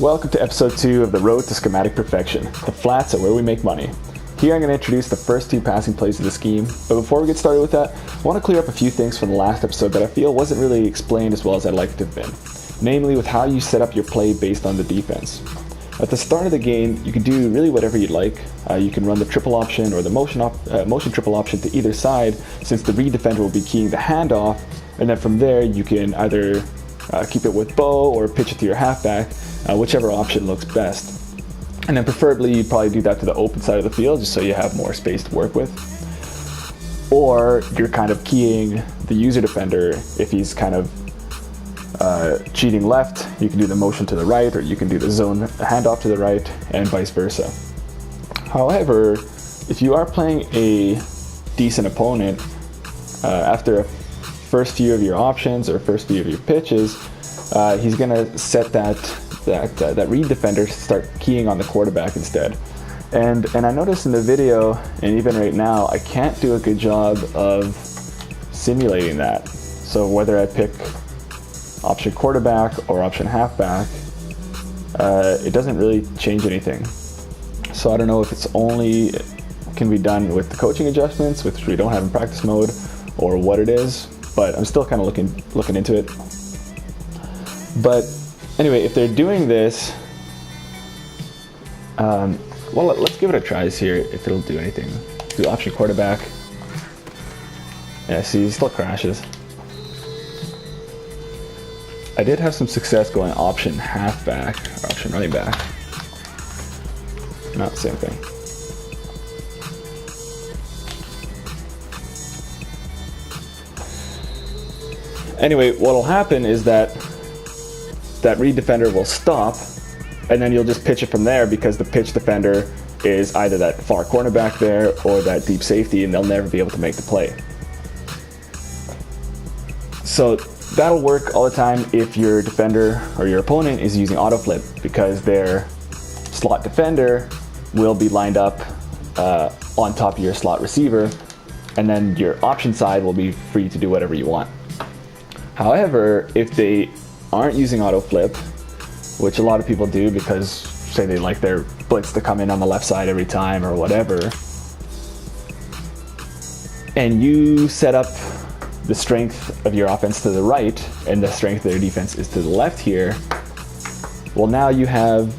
Welcome to episode 2 of the road to schematic perfection. The flats are where we make money. Here I'm going to introduce the first 2 passing plays of the scheme, but before we get started with that, I want to clear up a few things from the last episode that I feel wasn't really explained as well as I'd like it to have been. Namely with how you set up your play based on the defense. At the start of the game, you can do really whatever you'd like. You can run the triple option or the motion triple option to either side, since the read defender will be keying the handoff, and then from there you can either keep it with bow or pitch it to your halfback, whichever option looks best. And then preferably you'd probably do that to the open side of the field just so you have more space to work with. Or you're kind of keying the user defender if he's kind of cheating left. You can do the motion to the right, or you can do the zone handoff to the right, and vice versa. However, if you are playing a decent opponent, after a first few of your options or first few of your pitches, he's gonna set that read defender to start keying on the quarterback instead. And I noticed in the video, and even right now, I can't do a good job of simulating that. So whether I pick option quarterback or option halfback, it doesn't really change anything. So I don't know if it's only can be done with the coaching adjustments, which we don't have in practice mode, or what it is, but I'm still kind of looking into it. But anyway, if they're doing this, well, let's give it a try here if it'll do anything. Do option quarterback. Yeah, see, he still crashes. I did have some success going option halfback, or option running back. Not the same thing. Anyway, what'll happen is that read defender will stop, and then you'll just pitch it from there because the pitch defender is either that far cornerback there or that deep safety, and they'll never be able to make the play. So that'll work all the time if your defender or your opponent is using auto flip, because their slot defender will be lined up on top of your slot receiver, and then your option side will be free to do whatever you want. However, if they aren't using auto flip, which a lot of people do because say they like their blitz to come in on the left side every time or whatever, and you set up the strength of your offense to the right and the strength of their defense is to the left here, well, now you have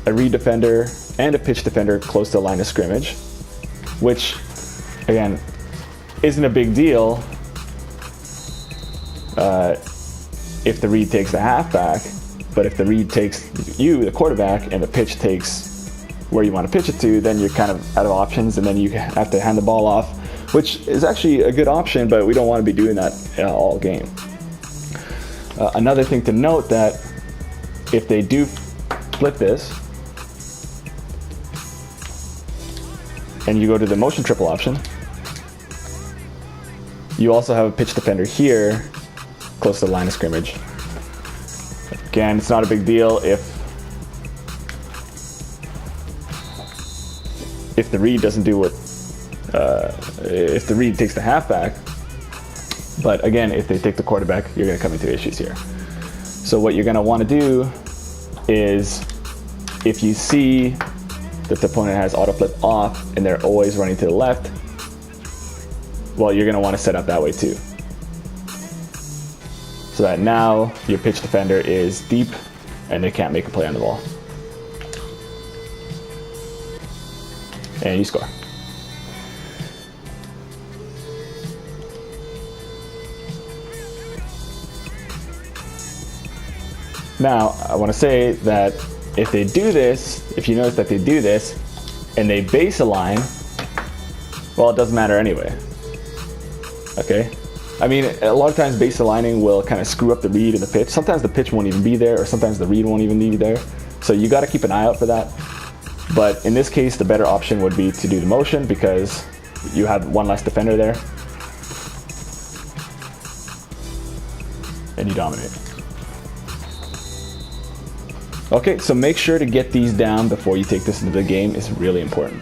a read defender and a pitch defender close to the line of scrimmage, which again isn't a big deal if the read takes the halfback, but if the read takes you, the quarterback, and the pitch takes where you want to pitch it to, then you're kind of out of options, and then you have to hand the ball off, which is actually a good option, but we don't want to be doing that all game. Another thing to note, that if they do flip this, and you go to the motion triple option, you also have a pitch defender here, close to the line of scrimmage. Again, it's not a big deal if the read doesn't do what, if the read takes the halfback, but again, if they take the quarterback, you're going to come into issues here. So what you're going to want to do is, if you see that the opponent has auto flip off and they're always running to the left, well, you're going to want to set up that way too. So that now your pitch defender is deep and they can't make a play on the ball. And you score. Now, I want to say that if they do this, if you notice that they do this and they base align, well, it doesn't matter anyway. Okay? I mean, a lot of times base aligning will kind of screw up the read and the pitch. Sometimes the pitch won't even be there, or sometimes the read won't even be there. So you got to keep an eye out for that. But in this case, the better option would be to do the motion, because you have one less defender there, and you dominate. Okay, so make sure to get these down before you take this into the game. It's really important.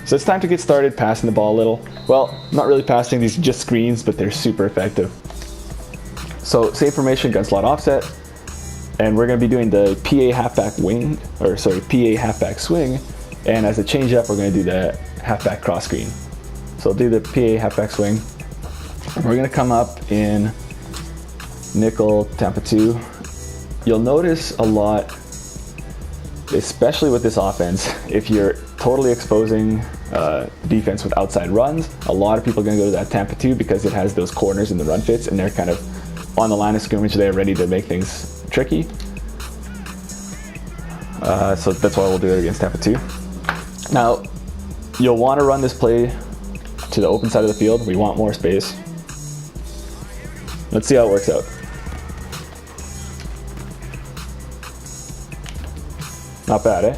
So it's time to get started passing the ball a little. Well, not really passing, these are just screens, but they're super effective. So same formation, gun slot offset. And we're going to be doing the PA halfback wing, or sorry, PA halfback swing. And as a change up, we're going to do the halfback cross screen. So we'll do the PA halfback swing. We're going to come up in nickel Tampa 2. You'll notice a lot, especially with this offense, if you're totally exposing defense with outside runs, a lot of people are going to go to that Tampa 2 because it has those corners in the run fits, and they're kind of on the line of scrimmage there, ready to make things tricky. So that's why we'll do it against Tampa 2. Now, you'll want to run this play to the open side of the field. We want more space. Let's see how it works out. Not bad, eh?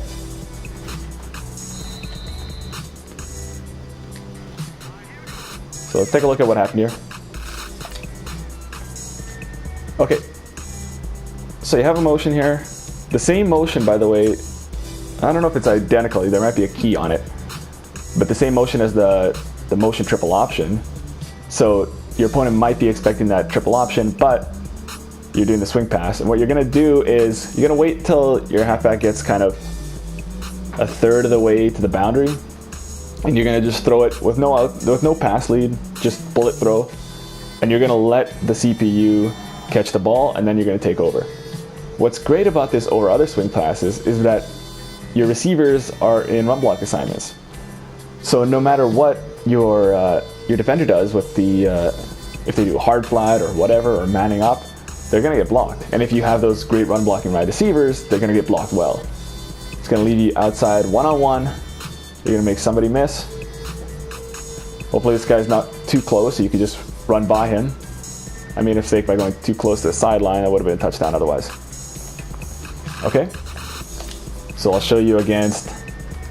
So let's take a look at what happened here. Okay. So you have a motion here. The same motion, by the way, I don't know if it's identical. There might be a key on it. But the same motion as the motion triple option. So your opponent might be expecting that triple option, but you're doing the swing pass. And what you're going to do is you're going to wait till your halfback gets kind of a third of the way to the boundary. And you're going to just throw it with no pass lead, just bullet throw. And you're going to let the CPU catch the ball, and then you're going to take over. What's great about this over other swing passes is that your receivers are in run block assignments. So no matter what your defender does with the, if they do a hard flat or whatever, or manning up, they're going to get blocked. And if you have those great run blocking wide receivers, they're going to get blocked well. It's going to leave you outside one-on-one. You're going to make somebody miss. Hopefully this guy's not too close, so you can just run by him. I made a mistake by going too close to the sideline. That would have been a touchdown otherwise. Okay, so I'll show you against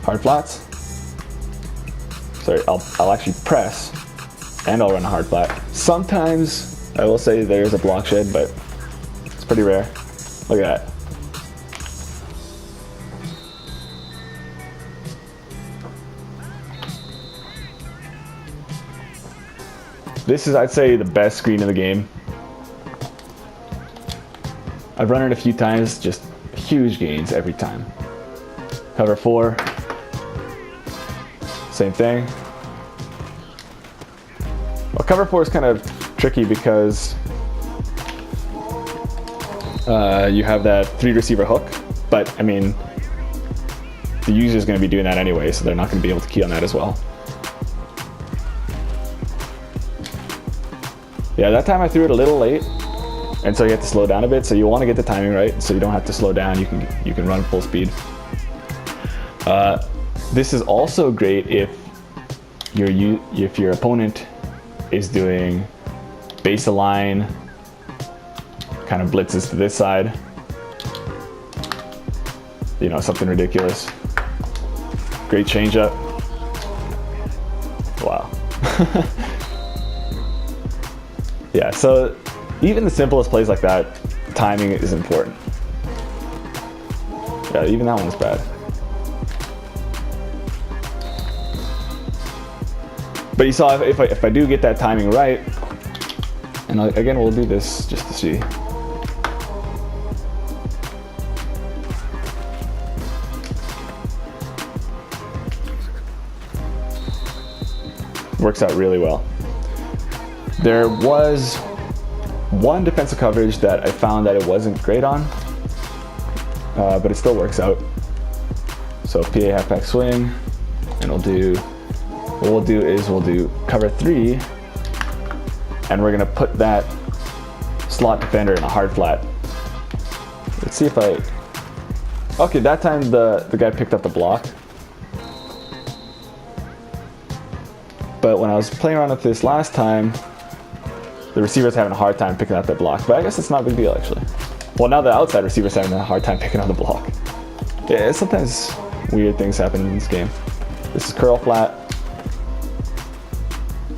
hard flats. Sorry, I'll actually press and I'll run a hard flat. Sometimes I will say there's a block shed, but it's pretty rare. Look at that. This is, I'd say, the best screen in the game. I've run it a few times, just huge gains every time. Cover 4, same thing. Well, cover 4 is kind of tricky because you have that 3 receiver hook, but I mean, the user is going to be doing that anyway, so they're not going to be able to key on that as well. Yeah, that time I threw it a little late, and so you have to slow down a bit. So you want to get the timing right, so you don't have to slow down. You can run full speed. This is also great if your opponent is doing base align, kind of blitzes to this side. You know, something ridiculous. Great changeup. Wow. Yeah, so even the simplest plays like that, timing is important. Yeah, even that one's bad. But you saw if I do get that timing right, and again we'll do this just to see. Works out really well. There was one defensive coverage that I found that it wasn't great on, but it still works out. So PA halfback swing, and we'll do cover 3, and we're gonna put that slot defender in a hard flat. Let's see if okay, that time the guy picked up the block. But when I was playing around with this last time, the receiver's having a hard time picking out the block. But I guess it's not a big deal, actually. Well, now the outside receiver's having a hard time picking out the block. Yeah, sometimes weird things happen in this game. This is curl flat.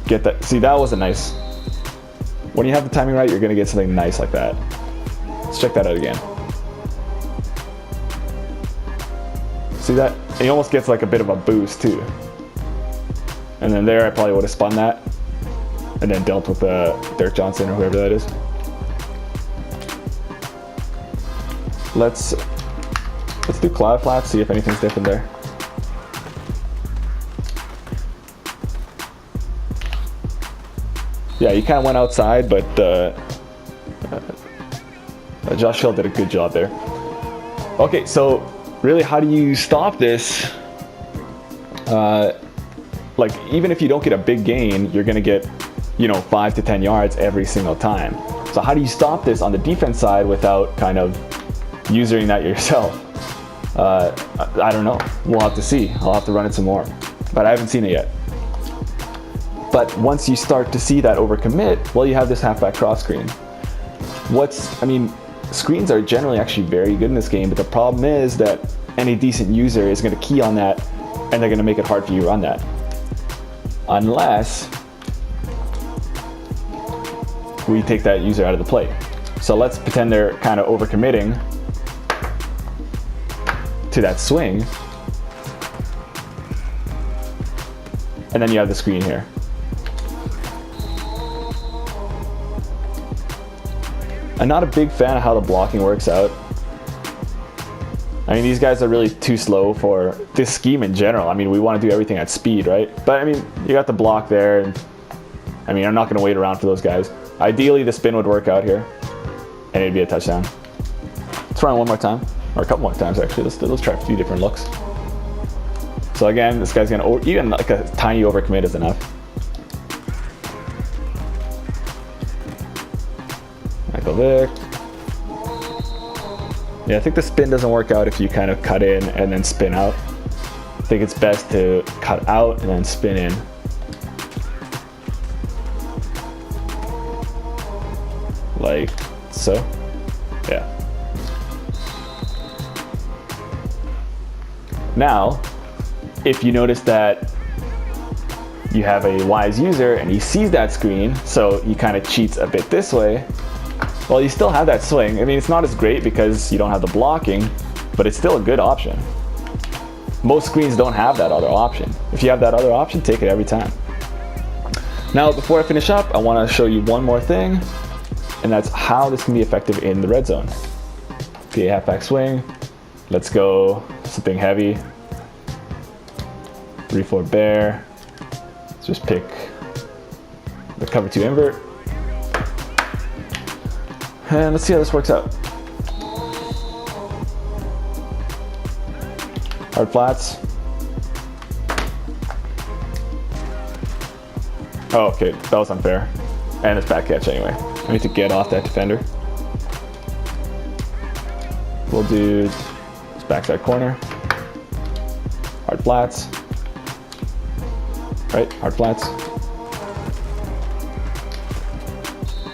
Get that. See, that was a nice. When you have the timing right, you're going to get something nice like that. Let's check that out again. See that? And he almost gets like a bit of a boost, too. And then there, I probably would have spun that and then dealt with Derek Johnson or whoever that is. let's do cloud flats, see if anything's different there. Yeah, he kind of went outside, but Josh Hill did a good job there. Okay, so really, how do you stop this? Like, even if you don't get a big gain, you're gonna get, 5 to 10 yards every single time. So how do you stop this on the defense side without kind of using that yourself? I don't know. We'll have to see. I'll have to run it some more, but I haven't seen it yet. But once you start to see that overcommit, well, you have this halfback cross screen. Screens are generally actually very good in this game, but the problem is that any decent user is going to key on that, and they're going to make it hard for you to run that. Unless we take that user out of the play. So let's pretend they're kind of overcommitting to that swing. And then you have the screen here. I'm not a big fan of how the blocking works out. I mean, these guys are really too slow for this scheme in general. I mean, we want to do everything at speed, right? But I mean, you got the block there, and I mean, I'm not going to wait around for those guys. Ideally, the spin would work out here, and it'd be a touchdown. Let's run it one more time, or a couple more times actually. Let's try a few different looks. So again, this guy's going to, even like a tiny overcommit is enough. Michael Vick. Yeah, I think the spin doesn't work out if you kind of cut in and then spin out. I think it's best to cut out and then spin in. Like so. Yeah. Now, if you notice that you have a wise user and he sees that screen, so he kind of cheats a bit this way, well, you still have that swing. I mean, it's not as great because you don't have the blocking, but it's still a good option. Most screens don't have that other option. If you have that other option, take it every time. Now, before I finish up, I want to show you one more thing, and that's how this can be effective in the red zone. Okay, halfback swing. Let's go something heavy. 3-4 bear. Let's just pick the cover 2 invert. And let's see how this works out. Hard flats. Oh, okay, that was unfair. And it's back catch anyway. I need to get off that defender. We'll do this backside corner. Hard flats. Right, hard flats.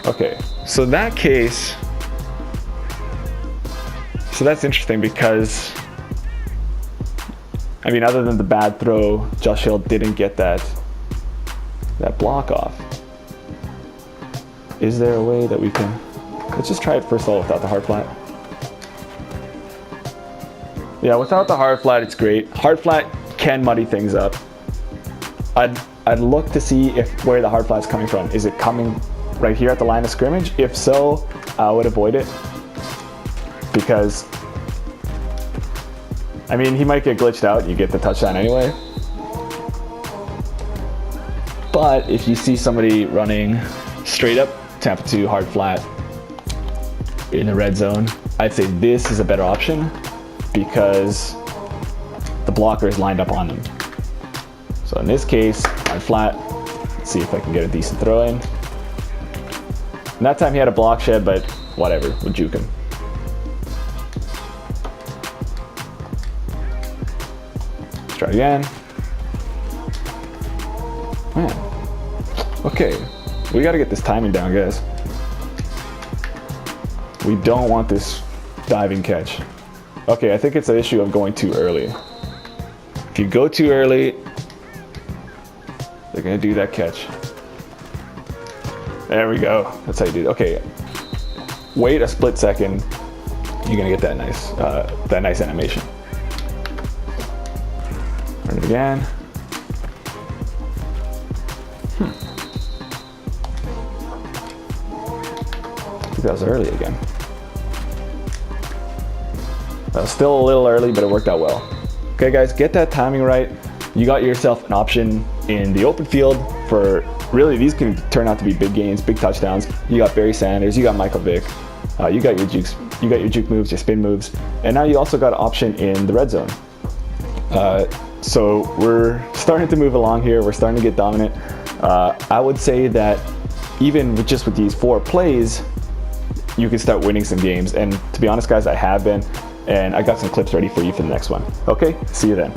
Okay, so in that case, so that's interesting because, I mean, other than the bad throw, Josh Hill didn't get that block off. Is there a way that we can, let's just try it first of all without the hard flat. Yeah, without the hard flat, it's great. Hard flat can muddy things up. I'd look to see where the hard flat's coming from. Is it coming right here at the line of scrimmage? If so, I would avoid it, because I mean, he might get glitched out and you get the touchdown anyway. But if you see somebody running straight up Tampa 2 hard flat in the red zone, I'd say this is a better option because the blocker is lined up on them. So in this case, hard flat. Let's see if I can get a decent throw in. And that time he had a block shed, but whatever, we'll juke him. Let's try again. Man. Okay, we gotta get this timing down, guys. We don't want this diving catch. Okay, I think it's an issue of going too early. If you go too early, they're gonna do that catch. There we go. That's how you do it. Okay. Wait a split second. You're gonna get that nice animation. Run it again. I think that was early again. Still a little early, but it worked out well. Okay guys, get that timing right. You got yourself an option in the open field for, really these can turn out to be big gains, big touchdowns. You got Barry Sanders, you got Michael Vick, you got your jukes, you got your juke moves, your spin moves, and now you also got an option in the red zone. So we're starting to move along here. We're starting to get dominant. I would say that even with these 4 plays, you can start winning some games. And to be honest guys, I have been, and I got some clips ready for you for the next one. Okay, see you then.